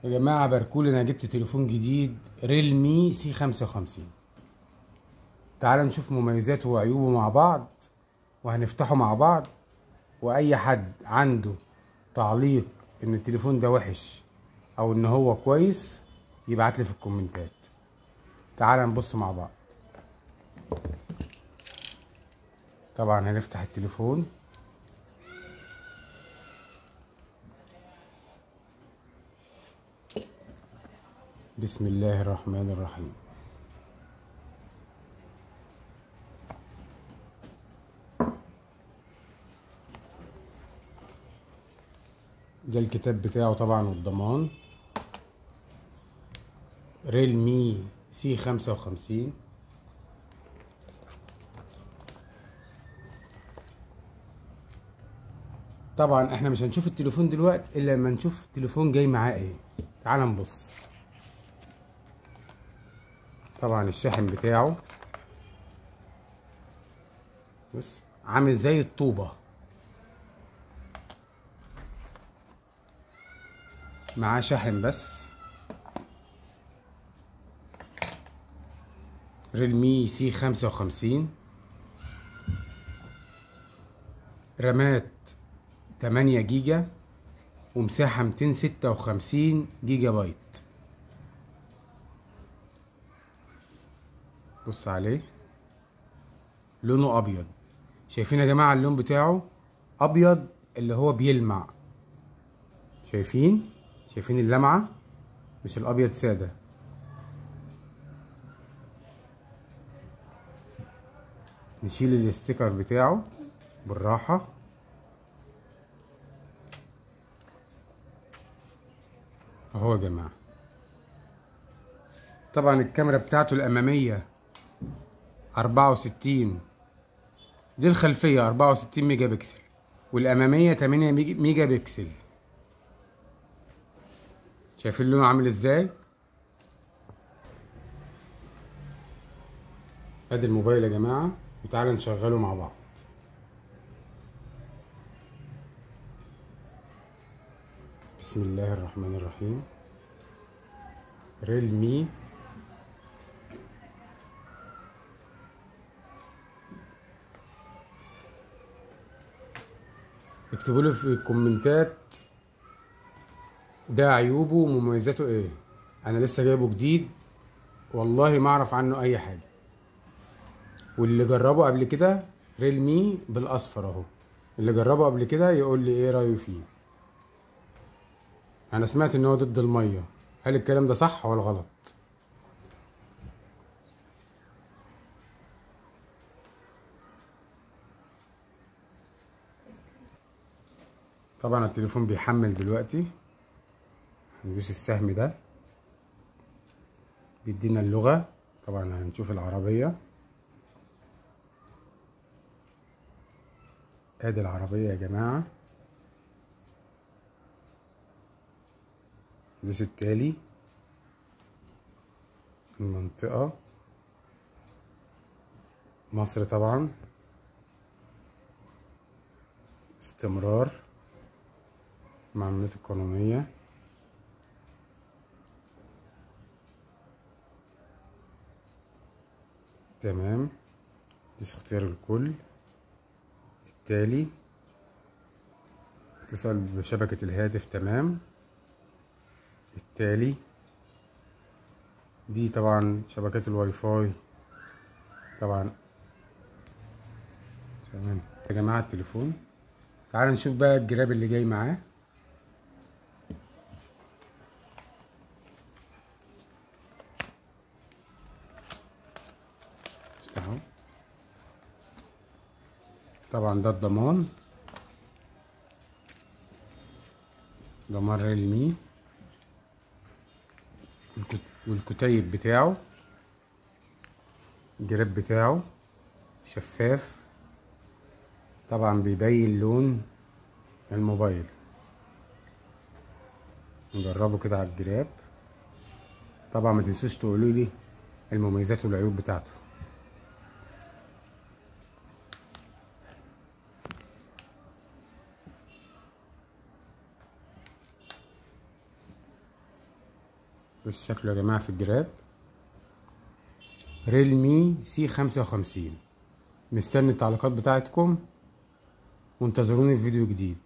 يا جماعة باركول، انا جبت تليفون جديد ريلمي سي 55. تعال نشوف مميزاته وعيوبه مع بعض وهنفتحه مع بعض. واي حد عنده تعليق ان التليفون ده وحش او ان هو كويس يبعتلي في الكومنتات. تعال نبص مع بعض. طبعا هنفتح التليفون. بسم الله الرحمن الرحيم. ده الكتاب بتاعه طبعا والضمان. ريلمي سي 55. طبعا احنا مش هنشوف التليفون دلوقتي الا لما نشوف التليفون جاي معاه ايه. تعال نبص. طبعا الشاحن بتاعه بص عامل زي الطوبة. معاه شاحن بس. ريلمي سي 55. رامات 8 جيجا ومساحة 256 جيجا بايت. بص عليه، لونه ابيض. شايفين يا جماعة اللون بتاعه ابيض اللي هو بيلمع. شايفين اللمعة، مش الابيض سادة. نشيل الاستيكر بتاعه بالراحة. اهو يا جماعة. طبعا الكاميرا بتاعته الامامية 64. دي الخلفية 64 ميجا بكسل والامامية 8 ميجا بكسل. شايفين لونه عامل ازاي؟ ادي الموبايل يا جماعة وتعالى نشغله مع بعض. بسم الله الرحمن الرحيم. ريلمي اكتبوا لي في الكومنتات ده عيوبه ومميزاته ايه. انا لسه جايبه جديد والله ما اعرف عنه اي حاجه. واللي جربه قبل كده ريلمي بالاصفر اهو، اللي جربه قبل كده يقول لي ايه رايه فيه. انا سمعت ان هو ضد الميه، هل الكلام ده صح ولا غلط؟ طبعا التليفون بيحمل دلوقتي. هندوس السهم ده بيدينا اللغه. طبعا هنشوف العربيه. ادي العربيه يا جماعه. ندوس التالي. المنطقه مصر طبعا. استمرار. معلومات القانونية. تمام. دوس اختيار الكل. التالي. اتصال بشبكة الهاتف. تمام. التالي. دي طبعا شبكات الواي فاي طبعا. تمام يا جماعة. التليفون تعال نشوف بقى الجراب اللي جاي معاه. اهو. طبعا ده الضمان. ضمان ريلمي. والكتيب بتاعه. الجراب بتاعه شفاف. طبعا بيبين لون الموبايل. نجربه كده على الجراب. طبعا ما تنسوش تقولوا لي المميزات والعيوب بتاعته. بص شكله يا جماعة في الجراب. ريلمي سي 55. مستني التعليقات بتاعتكم وانتظروني في فيديو جديد.